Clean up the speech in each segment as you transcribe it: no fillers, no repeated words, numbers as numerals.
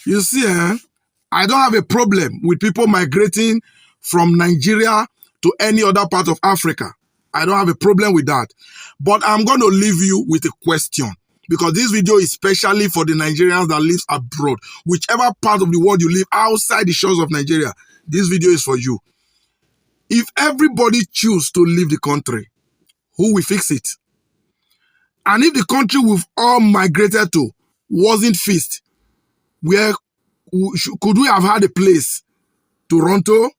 You see, I don't have a problem with people migrating from Nigeria to any other part of Africa. I don't have a problem with that. But I'm going to leave you with a question, because this video is specially for the Nigerians that live abroad. Whichever part of the world you live outside the shores of Nigeria, this video is for you. If everybody choose to leave the country, who will fix it? And if the country we've all migrated to wasn't fixed, where could we have had a place to run to?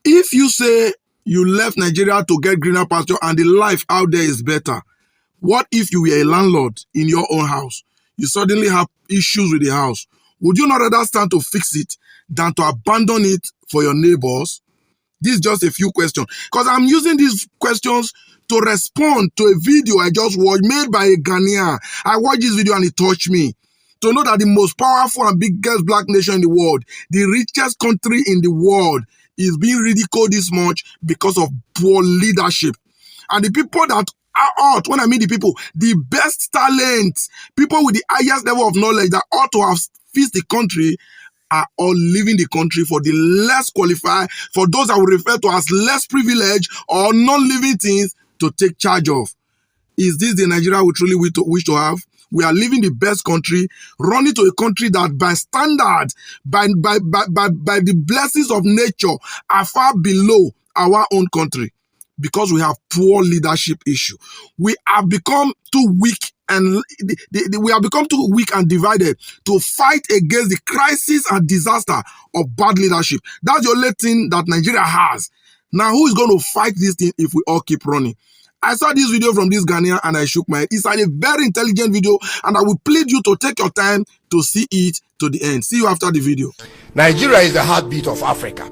If you say you left Nigeria to get greener pasture and the life out there is better, what if you were a landlord in your own house? You suddenly have issues with the house. Would you not rather stand to fix it than to abandon it for your neighbors? This is just a few questions, because I'm using these questions to respond to a video I just watched made by a Ghanaian. I watched this video and it touched me. To know that the most powerful and biggest black nation in the world, the richest country in the world, is being ridiculed this much because of poor leadership. And the people that are out, when I mean the people, the best talents, people with the highest level of knowledge that ought to have fixed the country, are all leaving the country for the less qualified, for those I would refer to as less privileged or non-living things to take charge of. Is this the Nigeria we truly wish to have? We are living the best country, running to a country that by standards, by the blessings of nature, are far below our own country, because we have poor leadership issue. We have become too weak, and we have become too weak and divided to fight against the crisis and disaster of bad leadership. That's the only thing that Nigeria has. Now, who is going to fight this thing if we all keep running? I saw this video from this Ghanaian and I shook my head. It's a very intelligent video, and I will plead you to take your time to see it to the end. See you after the video. Nigeria is the heartbeat of Africa.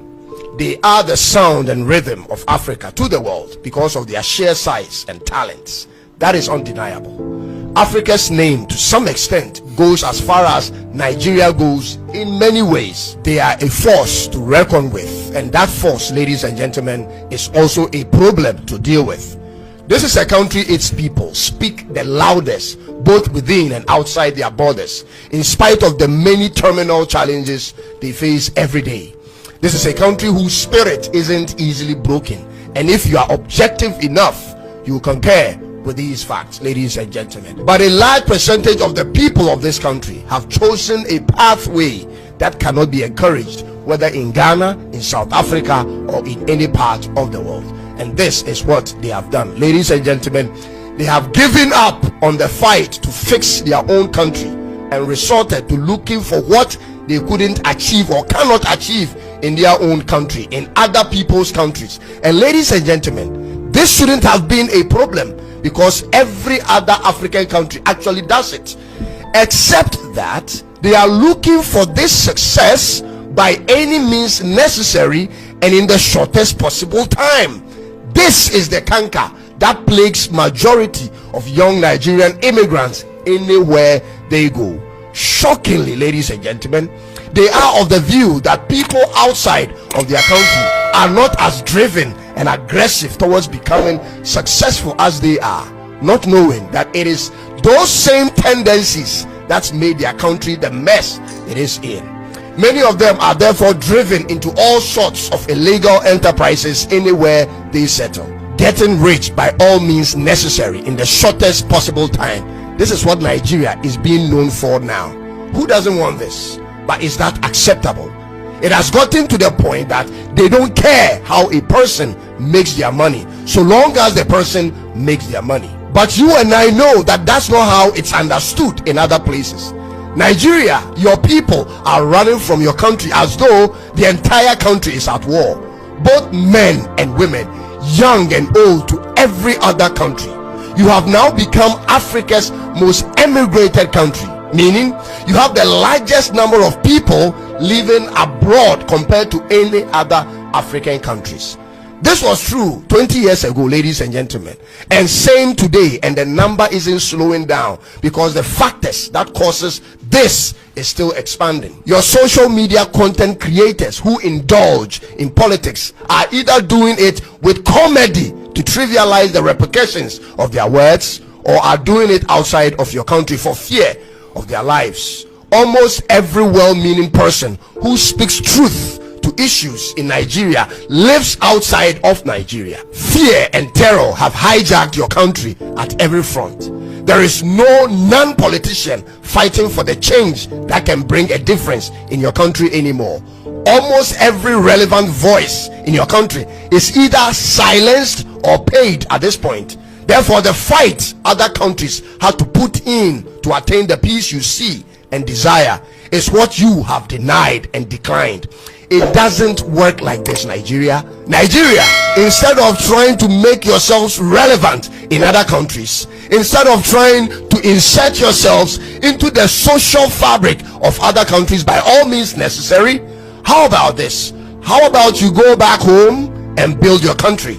They are the sound and rhythm of Africa to the world because of their sheer size and talents. That is undeniable. Africa's name, to some extent, goes as far as Nigeria goes in many ways. They are a force to reckon with, and that force, ladies and gentlemen, is also a problem to deal with. This is a country its people speak the loudest, both within and outside their borders, in spite of the many terminal challenges they face every day. This is a country whose spirit isn't easily broken, and if you are objective enough, you will concur with these facts, ladies and gentlemen. But a large percentage of the people of this country have chosen a pathway that cannot be encouraged, whether in Ghana, in South Africa, or in any part of the world. And this is what they have done, ladies and gentlemen. They have given up on the fight to fix their own country and resorted to looking for what they couldn't achieve or cannot achieve in their own country, in other people's countries. And ladies and gentlemen, this shouldn't have been a problem, because every other African country actually does it, except that they are looking for this success by any means necessary and in the shortest possible time. This is the canker that plagues majority of young Nigerian immigrants anywhere they go. Shockingly, ladies and gentlemen, they are of the view that people outside of their country are not as driven and aggressive towards becoming successful as they are, not knowing that it is those same tendencies that's made their country the mess it is in. Many of them are therefore driven into all sorts of illegal enterprises anywhere they settle, getting rich by all means necessary in the shortest possible time. This is what Nigeria is being known for now. Who doesn't want this? But is that acceptable? It has gotten to the point that they don't care how a person makes their money, so long as the person makes their money. But you and I know that that's not how it's understood in other places. Nigeria, your people are running from your country as though the entire country is at war. Both men and women, young and old, to every other country. You have now become Africa's most emigrated country, meaning you have the largest number of people living abroad compared to any other African countries. This was true 20 years ago, ladies and gentlemen, and same today, and the number isn't slowing down because the factors that causes this is still expanding. Your social media content creators who indulge in politics are either doing it with comedy to trivialize the repercussions of their words, or are doing it outside of your country for fear of their lives, almost every well-meaning person who speaks truth to issues in Nigeria lives outside of Nigeria. Fear and terror have hijacked your country at every front. There is no non-politician fighting for the change that can bring a difference in your country anymore. Almost every relevant voice in your country is either silenced or paid at this point. Therefore, the fight other countries have to put in to attain the peace you see and desire is what you have denied and declined. It doesn't work like this, Nigeria. Instead of trying to make yourselves relevant in other countries, instead of trying to insert yourselves into the social fabric of other countries by all means necessary, how about this? How about you go back home and build your country?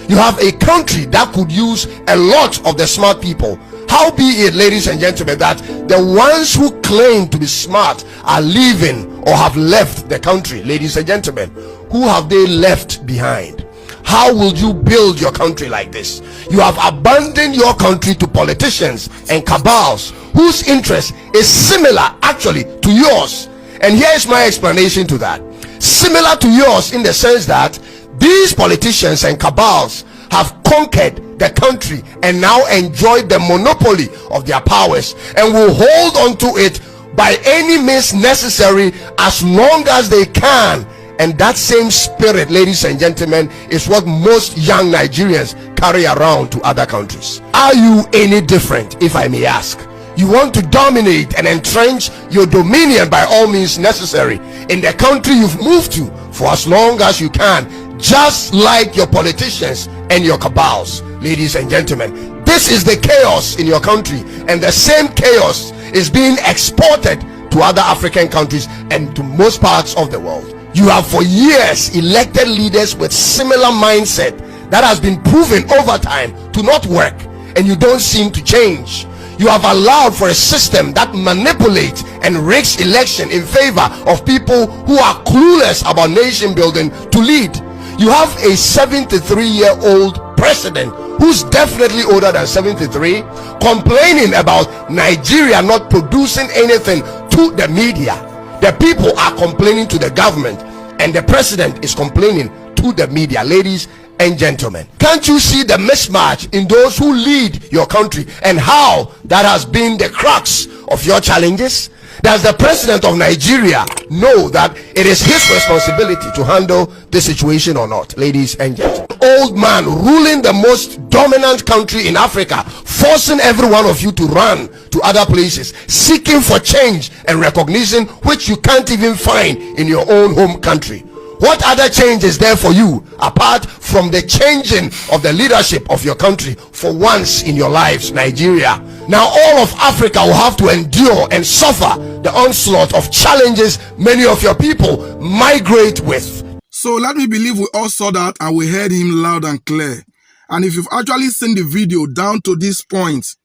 You have a country that could use a lot of the smart people. How be it, ladies and gentlemen, that the ones who claim to be smart are leaving or have left the country? Ladies and gentlemen, who have they left behind? How will you build your country like this? You have abandoned your country to politicians and cabals whose interest is similar actually to yours. And here is my explanation to that. Similar to yours in the sense that these politicians and cabals have conquered the country and now enjoy the monopoly of their powers and will hold on to it by any means necessary as long as they can. And that same spirit, ladies and gentlemen, is what most young Nigerians carry around to other countries. Are you any different, if I may ask? You want to dominate and entrench your dominion by all means necessary in the country you've moved to for as long as you can, just like your politicians and your cabals. Ladies and gentlemen, this is the chaos in your country, and the same chaos is being exported to other African countries and to most parts of the world. You have for years elected leaders with similar mindset that has been proven over time to not work, and you don't seem to change. You have allowed for a system that manipulates and rigs election in favor of people who are clueless about nation building to lead. You have a 73-year-old president who's definitely older than 73 complaining about Nigeria not producing anything to the media. The people are complaining to the government, and the president is complaining to the media. Ladies and gentlemen, can't you see the mismatch in those who lead your country and how that has been the crux of your challenges? Does the president of Nigeria know that it is his responsibility to handle the situation or not? Ladies and gentlemen, old man ruling the most dominant country in Africa, forcing every one of you to run to other places, seeking for change and recognition which you can't even find in your own home country. What other change is there for you apart from the changing of the leadership of your country for once in your lives, Nigeria? Now all of Africa will have to endure and suffer the onslaught of challenges many of your people migrate with. So let me believe we all saw that and we heard him loud and clear. And if you've actually seen the video down to this point,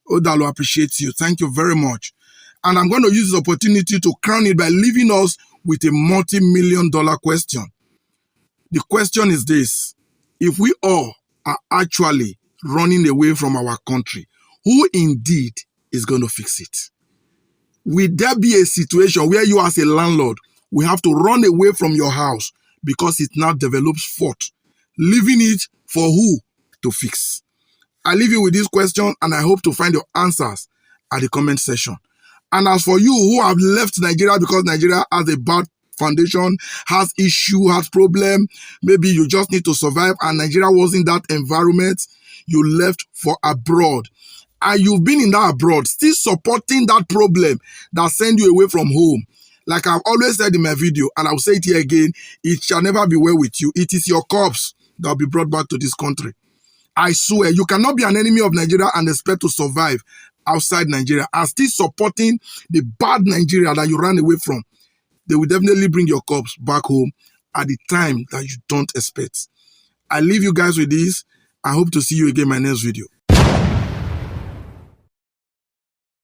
Odalo appreciates you. Thank you very much. And I'm going to use this opportunity to crown it by leaving us with a multi-million-dollar question. The question is this: if we all are actually running away from our country, who indeed is going to fix it? Will there be a situation where you as a landlord will have to run away from your house because it now develops fault, leaving it for who to fix? I leave you with this question, and I hope to find your answers at the comment section. And as for you who have left Nigeria because Nigeria has a bad foundation, has issue, has problem, maybe you just need to survive and Nigeria wasn't that environment, you left for abroad. And you've been in that abroad, still supporting that problem that sent you away from home. Like I've always said in my video, and I'll say it here again, it shall never be well with you. It is your corpse that will be brought back to this country. I swear, you cannot be an enemy of Nigeria and expect to survive outside Nigeria and still supporting the bad Nigeria that you ran away from. They will definitely bring your corpse back home at the time that you don't expect. I leave you guys with this. I hope to see you again in my next video.